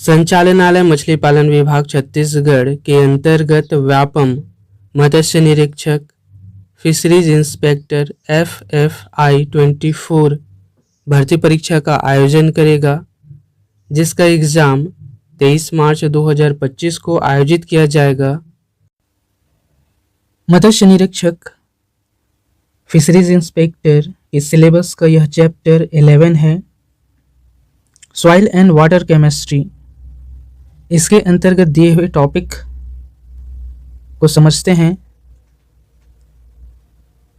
संचालनालय मछली पालन विभाग छत्तीसगढ़ के अंतर्गत व्यापम मत्स्य निरीक्षक फिशरीज इंस्पेक्टर FFI 24 भर्ती परीक्षा का आयोजन करेगा, जिसका एग्ज़ाम 23 मार्च 2025 को आयोजित किया जाएगा। मत्स्य निरीक्षक फिशरीज इंस्पेक्टर इस सिलेबस का यह चैप्टर 11 है, सॉइल एंड वाटर केमिस्ट्री। इसके अंतर्गत दिए हुए टॉपिक को समझते हैं।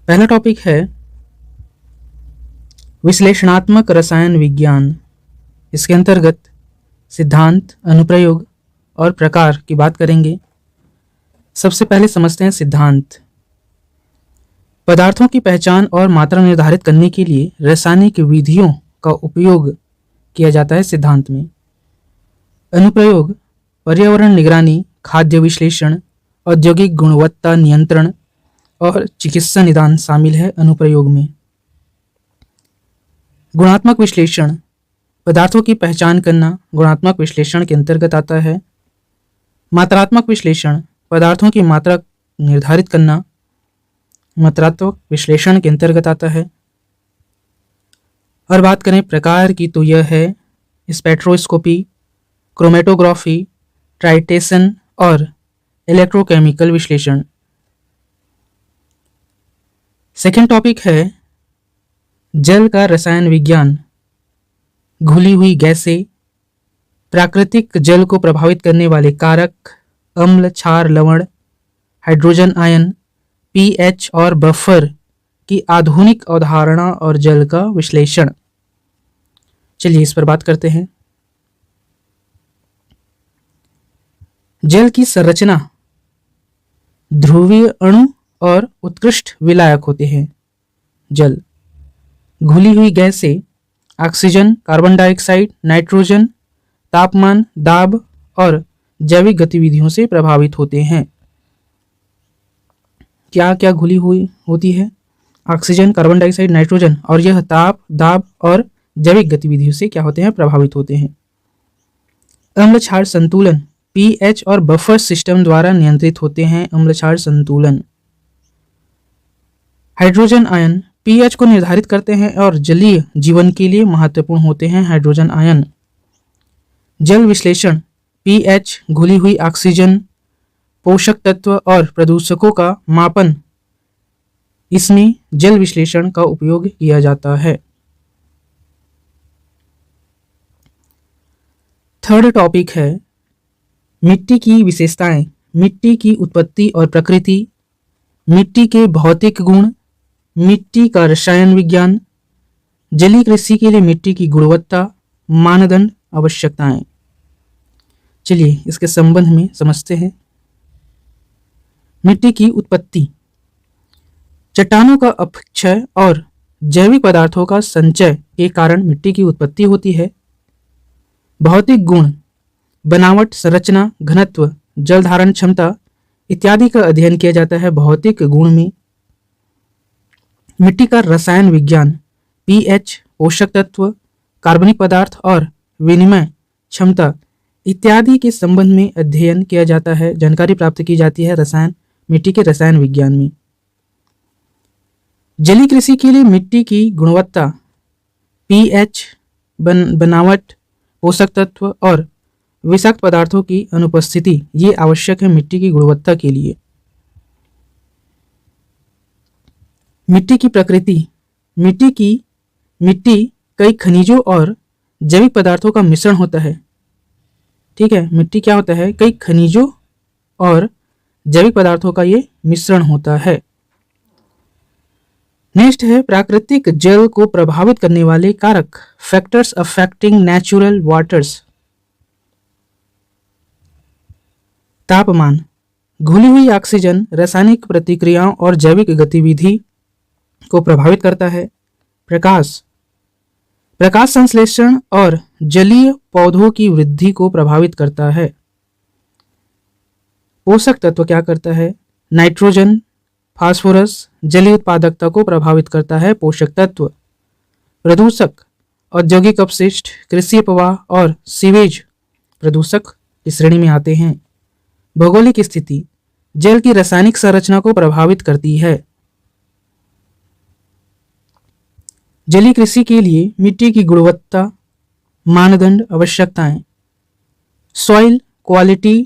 पहला टॉपिक है विश्लेषणात्मक रसायन विज्ञान। इसके अंतर्गत सिद्धांत, अनुप्रयोग और प्रकार की बात करेंगे। सबसे पहले समझते हैं सिद्धांत। पदार्थों की पहचान और मात्रा निर्धारित करने के लिए रासायनिक विधियों का उपयोग किया जाता है सिद्धांत में। अनुप्रयोग पर्यावरण निगरानी, खाद्य विश्लेषण, औद्योगिक गुणवत्ता नियंत्रण और चिकित्सा निदान शामिल है अनुप्रयोग में। गुणात्मक विश्लेषण पदार्थों की पहचान करना गुणात्मक विश्लेषण के अंतर्गत आता है। मात्रात्मक विश्लेषण पदार्थों की मात्रा निर्धारित करना मात्रात्मक विश्लेषण के अंतर्गत आता है। और बात करें प्रकार की तो यह है स्पेक्ट्रोस्कोपी, क्रोमेटोग्राफी, ट्राइटेशन और इलेक्ट्रोकेमिकल विश्लेषण। सेकेंड टॉपिक है जल का रसायन विज्ञान। घुली हुई गैसें, प्राकृतिक जल को प्रभावित करने वाले कारक, अम्ल, क्षार, लवण, हाइड्रोजन आयन, pH और बफर की आधुनिक अवधारणा और जल का विश्लेषण। चलिए इस पर बात करते हैं। जल की संरचना ध्रुवीय अणु और उत्कृष्ट विलायक होते हैं। जल घुली हुई गैसें ऑक्सीजन, कार्बन डाइऑक्साइड, नाइट्रोजन, तापमान, दाब और जैविक गतिविधियों से प्रभावित होते हैं। क्या क्या घुली हुई होती है? ऑक्सीजन, कार्बन डाइऑक्साइड, नाइट्रोजन, और यह ताप, दाब और जैविक गतिविधियों से क्या होते हैं? प्रभावित होते हैं। अम्ल क्षार संतुलन pH और बफर सिस्टम द्वारा नियंत्रित होते हैं। अम्ल क्षार संतुलन। हाइड्रोजन आयन pH को निर्धारित करते हैं और जलीय जीवन के लिए महत्वपूर्ण होते हैं। Hydrogen ion. जल विश्लेषण pH, घुली हुई ऑक्सीजन, पोषक तत्व और प्रदूषकों का मापन, इसमें जल विश्लेषण का उपयोग किया जाता है। थर्ड टॉपिक है मिट्टी की विशेषताएं। मिट्टी की उत्पत्ति और प्रकृति, मिट्टी के भौतिक गुण, मिट्टी का रसायन विज्ञान, जलीय कृषि के लिए मिट्टी की गुणवत्ता, मानदंड, आवश्यकताएं। चलिए इसके संबंध में समझते हैं। मिट्टी की उत्पत्ति चट्टानों का अपक्षय और जैविक पदार्थों का संचय के कारण मिट्टी की उत्पत्ति होती है। भौतिक गुण बनावट, संरचना, घनत्व, जल धारण क्षमता इत्यादि का अध्ययन किया जाता है भौतिक गुण में। मिट्टी का रसायन विज्ञान pH, पोषक तत्व, कार्बनिक पदार्थ और विनिमय क्षमता इत्यादि के संबंध में अध्ययन किया जाता है, जानकारी प्राप्त की जाती है मिट्टी के रसायन विज्ञान में। जलीय कृषि के लिए मिट्टी की गुणवत्ता pH, बनावट, पोषक तत्व और विषाक्त पदार्थों की अनुपस्थिति ये आवश्यक है मिट्टी की गुणवत्ता के लिए। मिट्टी की प्रकृति मिट्टी कई खनिजों और जैविक पदार्थों का मिश्रण होता है। ठीक है, मिट्टी क्या होता है? कई खनिजों और जैविक पदार्थों का ये मिश्रण होता है। नेक्स्ट है प्राकृतिक जल को प्रभावित करने वाले कारक, फैक्टर्स अफेक्टिंग नेचुरल वाटर्स। तापमान घुली हुई ऑक्सीजन रासायनिक प्रतिक्रियाओं और जैविक गतिविधि को प्रभावित करता है। प्रकाश संश्लेषण और जलीय पौधों की वृद्धि को प्रभावित करता है। पोषक तत्व क्या करता है? नाइट्रोजन, फास्फोरस जलीय उत्पादकता को प्रभावित करता है। पोषक तत्व। प्रदूषक औद्योगिक अपशिष्ट, कृषि अपवाह और सीवेज प्रदूषक की श्रेणी में आते हैं। भौगोलिक स्थिति जल की रासायनिक संरचना को प्रभावित करती है। जलीय कृषि के लिए मिट्टी की गुणवत्ता मानदंड आवश्यकताएं। Soil quality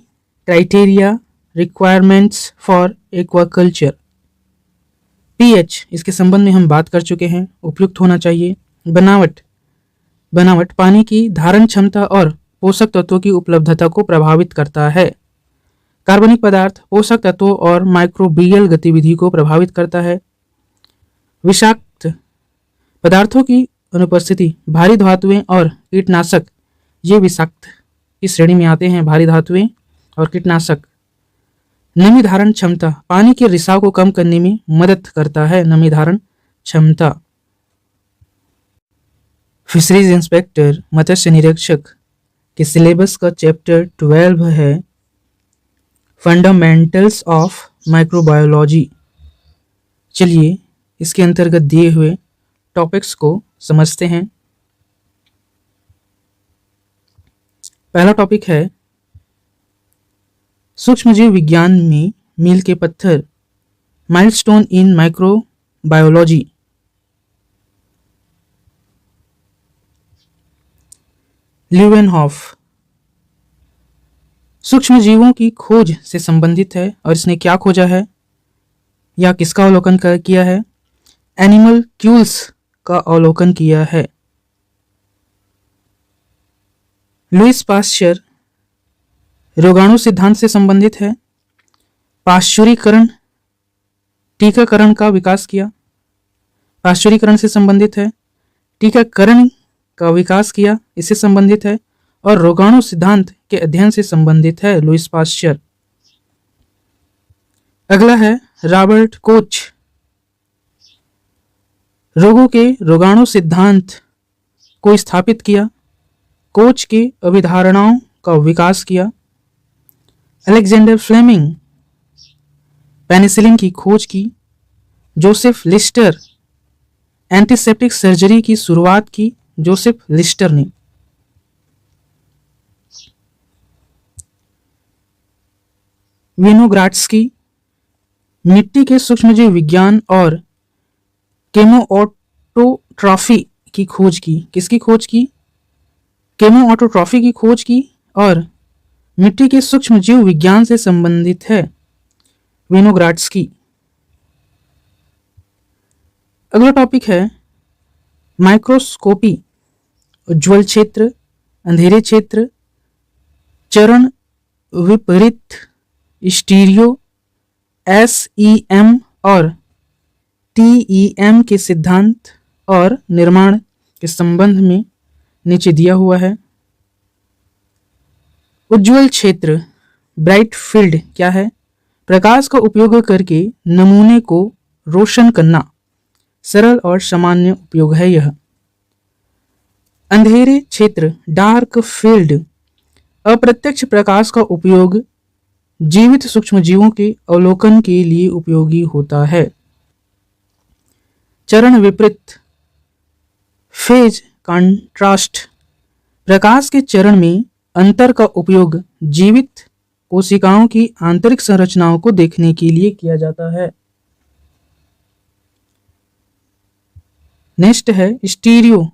criteria requirements for aquaculture. PH, इसके संबंध में हम बात कर चुके हैं, उपयुक्त होना चाहिए। बनावट पानी की धारण क्षमता और पोषक तत्वों की उपलब्धता को प्रभावित करता है। कार्बनिक पदार्थ पोषक तत्वों और माइक्रोबियल गतिविधि को प्रभावित करता है। विषाक्त पदार्थों की अनुपस्थिति, भारी धातुएं और कीटनाशक, ये विषाक्त की श्रेणी में आते हैं, भारी धातुएं और कीटनाशक। नमी धारण क्षमता पानी के रिसाव को कम करने में मदद करता है। नमी धारण क्षमता। फिशरीज इंस्पेक्टर मत्स्य निरीक्षक के सिलेबस का चैप्टर 12 है फंडामेंटल्स ऑफ माइक्रोबायोलॉजी। चलिए इसके अंतर्गत दिए हुए टॉपिक्स को समझते हैं। पहला टॉपिक है सूक्ष्मजीव विज्ञान में मील के पत्थर, माइलस्टोन इन माइक्रोबायोलॉजी। ल्यूवेनहॉफ सूक्ष्मजीवों की खोज से संबंधित है और इसने क्या खोजा है या किसका अवलोकन किया है? एनिमल क्यूल्स का अवलोकन किया है। लुईस पाश्चर रोगाणु सिद्धांत से संबंधित है। पाश्चुरीकरण टीकाकरण का विकास किया। पाश्चुरीकरण से संबंधित है। टीकाकरण का विकास किया, इससे संबंधित है। और रोगाणु सिद्धांत के अध्ययन से संबंधित है लुईस पाश्चर। अगला है रॉबर्ट कोच रोगों के रोगाणु सिद्धांत को स्थापित किया। कोच के अभिधारणाओं का विकास किया। अलेक्जेंडर फ्लेमिंग पेनिसिलिन की खोज की। जोसेफ लिस्टर एंटीसेप्टिक सर्जरी की शुरुआत की, जोसेफ लिस्टर ने। विनोग्राड्स्की मिट्टी के सूक्ष्मजीव विज्ञान और केमोऑटोट्रॉफी की खोज की। किसकी खोज की? केमोऑटोट्रॉफी की खोज की और मिट्टी के सूक्ष्मजीव विज्ञान से संबंधित है विनोग्राड्स्की। अगला टॉपिक है माइक्रोस्कोपी, उज्ज्वल क्षेत्र, अंधेरे क्षेत्र, चरण विपरीत, स्टीरियो, SEM और TEM के सिद्धांत और निर्माण के संबंध में नीचे दिया हुआ है। उज्ज्वल क्षेत्र ब्राइट फील्ड क्या है? प्रकाश का उपयोग करके नमूने को रोशन करना, सरल और सामान्य उपयोग है यह। अंधेरे क्षेत्र डार्क फील्ड अप्रत्यक्ष प्रकाश का उपयोग जीवित सूक्ष्मजीवों के अवलोकन के लिए उपयोगी होता है। चरण विपरीत फेज कंट्रास्ट प्रकाश के चरण में अंतर का उपयोग जीवित कोशिकाओं की आंतरिक संरचनाओं को देखने के लिए किया जाता है। नेक्स्ट है स्टीरियो,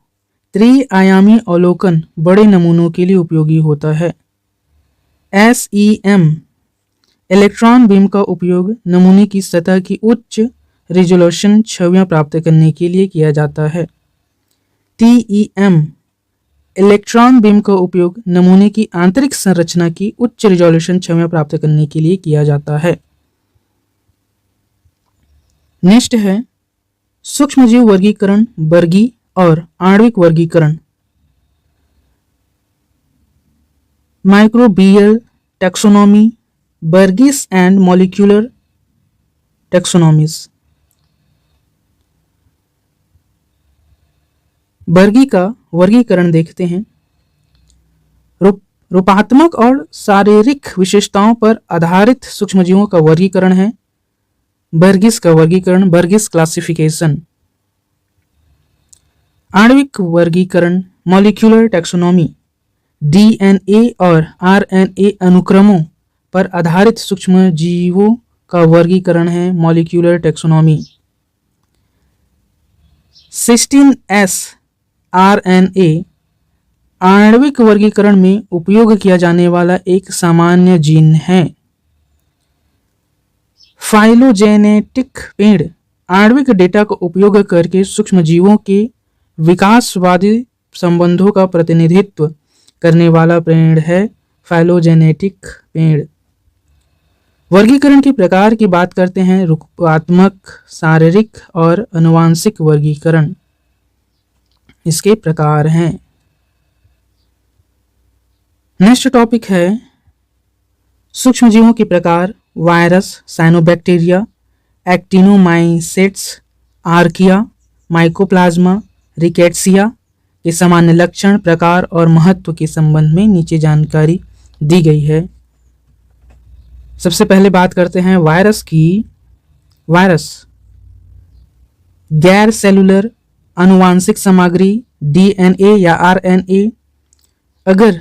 त्रिआयामी अवलोकन बड़े नमूनों के लिए उपयोगी होता है। SEM इलेक्ट्रॉन बीम का उपयोग नमूने की सतह की उच्च रिजोल्यूशन छवियां प्राप्त करने के लिए किया जाता है। TEM इलेक्ट्रॉन बीम का उपयोग नमूने की आंतरिक संरचना की उच्च रिजोल्यूशन छवियां प्राप्त करने के लिए किया जाता है। नेक्स्ट है सूक्ष्मजीव वर्गीकरण, वर्गी और आणविक वर्गीकरण। Microbial taxonomy, Bergey's and molecular taxonomies. Bergey का वर्गीकरण देखते हैं। रूपात्मक और शारीरिक विशेषताओं पर आधारित सूक्ष्मजीवों का वर्गीकरण है बर्गिस का वर्गीकरण, बर्गिस क्लासिफिकेशन। आणविक वर्गीकरण, मॉलिक्यूलर टैक्सोनॉमी, डीएनए और आरएनए अनुक्रमों पर आधारित सूक्ष्म जीवों का वर्गीकरण है मॉलिक्यूलर टेक्सोनॉमी। 16S आरएनए आणविक वर्गीकरण में उपयोग किया जाने वाला एक सामान्य जीन है। फाइलोजेनेटिक पेड़ आणविक डेटा का उपयोग करके सूक्ष्म जीवों के विकासवादी संबंधों का प्रतिनिधित्व करने वाला पेड़ है फाइलोजेनेटिक पेड़। वर्गीकरण के प्रकार की बात करते हैं, रूपात्मक, शारीरिक और आनुवंशिक वर्गीकरण इसके प्रकार हैं। नेक्स्ट टॉपिक है सूक्ष्म जीवों के प्रकार। Virus, cyanobacteria, actinomycetes, archaea, mycoplasma, rickettsia के सामान्य लक्षण, प्रकार और महत्व के संबंध में नीचे जानकारी दी गई है। सबसे पहले बात करते हैं वायरस की। वायरस गैर सेलुलर आनुवांशिक सामग्री डीएनए या आरएनए। अगर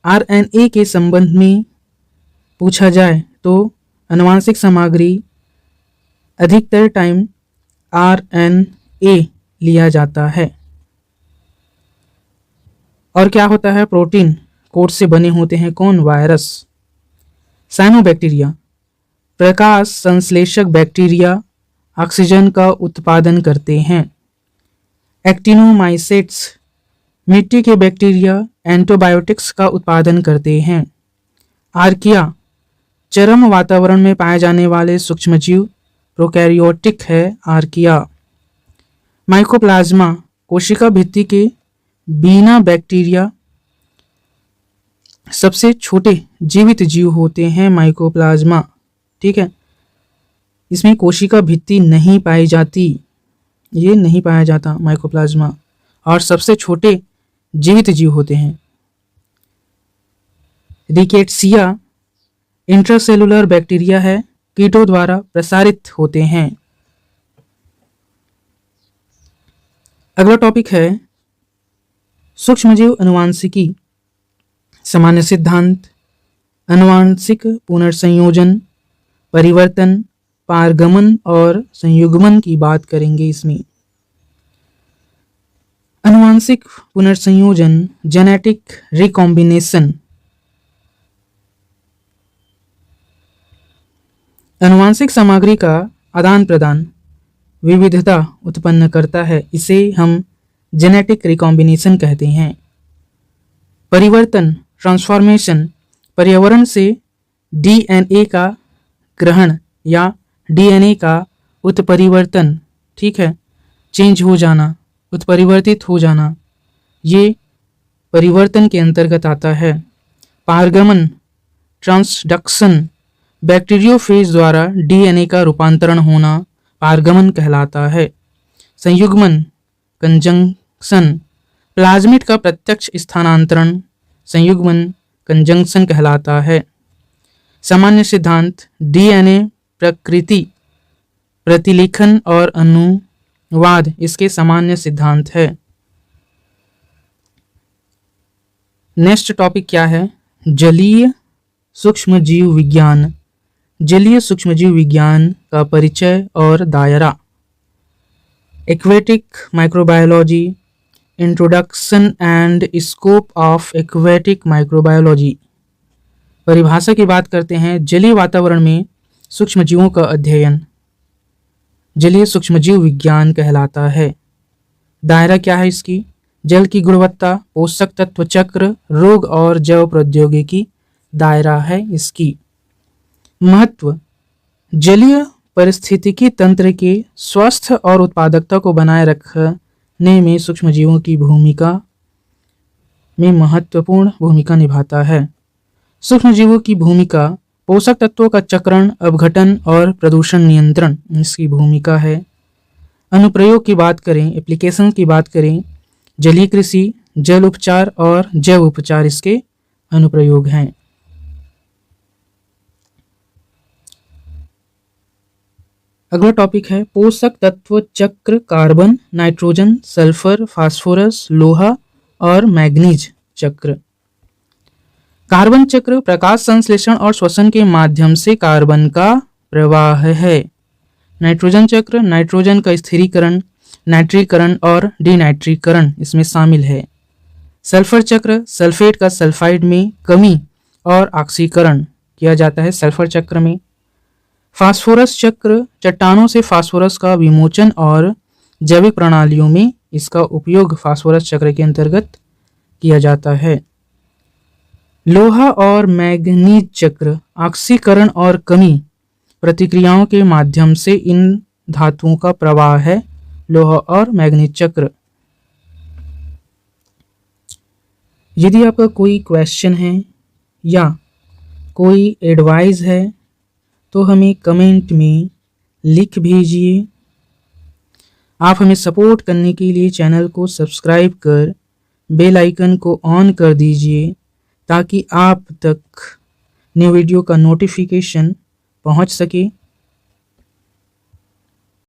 आरएनए के संबंध में पूछा जाए तो आनुवांशिक सामग्री अधिकतर टाइम आरएनए लिया जाता है। और क्या होता है, प्रोटीन कोट से बने होते हैं कौन, वायरस। साइनोबैक्टीरिया प्रकाश संश्लेषक बैक्टीरिया ऑक्सीजन का उत्पादन करते हैं। एक्टिनोमाइसेट्स मिट्टी के बैक्टीरिया एंटीबायोटिक्स का उत्पादन करते हैं। आर्किया चरम वातावरण में पाए जाने वाले सूक्ष्मजीव, प्रोकैरियोटिक है आर्किया। माइकोप्लाज्मा कोशिका भित्ति के बिना बैक्टीरिया सबसे छोटे जीवित जीव होते हैं माइकोप्लाज्मा, ठीक है। इसमें कोशिका भित्ति नहीं पाई जाती, ये नहीं पाया जाता माइकोप्लाज्मा, और सबसे छोटे जीवित जीव होते हैं। रिकेट्सिया इंट्रासेलुलर बैक्टीरिया है, कीटों द्वारा प्रसारित होते हैं। अगला टॉपिक है सूक्ष्मजीव आनुवांशिकी। सामान्य सिद्धांत, आनुवांशिक पुनर्संयोजन, परिवर्तन, पारगमन और संयुग्मन की बात करेंगे इसमें। आनुवांशिक पुनर्संयोजन, जेनेटिक रिकॉम्बिनेशन, आनुवांशिक सामग्री का आदान प्रदान विविधता उत्पन्न करता है, इसे हम जेनेटिक रिकॉम्बिनेशन कहते हैं। परिवर्तन, ट्रांसफॉर्मेशन, पर्यावरण से डीएनए का ग्रहण या डीएनए का उत्परिवर्तन, ठीक है, चेंज हो जाना, उत्परिवर्तित हो जाना, ये परिवर्तन के अंतर्गत आता है। पारगमन, ट्रांसडक्शन, बैक्टीरियोफेज द्वारा डीएनए का रूपांतरण होना पारगमन कहलाता है। संयुग्मन, कंजंक्शन, प्लाज्मिड का प्रत्यक्ष स्थानांतरण संयुग्मन, कंजंक्शन कहलाता है। सामान्य सिद्धांत, डीएनए प्रकृति, प्रतिलेखन और अनुवाद इसके सामान्य सिद्धांत है। नेक्स्ट टॉपिक क्या है, जलीय सूक्ष्मजीव विज्ञान। जलीय सूक्ष्मजीव विज्ञान का परिचय और दायरा। Aquatic microbiology, introduction and scope of aquatic microbiology. परिभाषा की बात करते हैं, जलीय वातावरण में सूक्ष्मजीवों का अध्ययन जलीय सूक्ष्मजीव विज्ञान कहलाता है। दायरा क्या है इसकी, जल की गुणवत्ता, पोषक तत्व चक्र, रोग और जैव प्रौद्योगिकी दायरा है इसकी। महत्व, जलीय पारिस्थितिकी तंत्र के स्वास्थ्य और उत्पादकता को बनाए रखने में सूक्ष्मजीवों की भूमिका में महत्वपूर्ण भूमिका निभाता है। सूक्ष्मजीवों की भूमिका, पोषक तत्वों का चक्रण, अपघटन और प्रदूषण नियंत्रण इसकी भूमिका है। अनुप्रयोग की बात करें, एप्लीकेशन की बात करें, जलीय कृषि, जल उपचार और जैव उपचार इसके अनुप्रयोग हैं। अगला टॉपिक है पोषक तत्व चक्र। कार्बन, नाइट्रोजन, सल्फर, फास्फोरस, लोहा और मैग्नीज चक्र। कार्बन चक्र प्रकाश संश्लेषण और श्वसन के माध्यम से कार्बन का प्रवाह है। नाइट्रोजन चक्र नाइट्रोजन का स्थिरीकरण, नाइट्रीकरण और डिनाइट्रीकरण इसमें शामिल है। सल्फर चक्र सल्फेट का सल्फाइड में कमी और ऑक्सीकरण किया जाता है सल्फर चक्र में। फास्फोरस चक्र चट्टानों से फास्फोरस का विमोचन और जैविक प्रणालियों में इसका उपयोग फास्फोरस चक्र के अंतर्गत किया जाता है। लोहा और मैंगनीज चक्र ऑक्सीकरण और कमी प्रतिक्रियाओं के माध्यम से इन धातुओं का प्रवाह है। लोहा और मैंगनीज चक्र। यदि आपका कोई क्वेश्चन है या कोई एडवाइस है तो हमें कमेंट में लिख भेजिए। आप हमें सपोर्ट करने के लिए चैनल को सब्सक्राइब कर बेल आइकन को ऑन कर दीजिए ताकि आप तक न्यू वीडियो का नोटिफिकेशन पहुंच सके।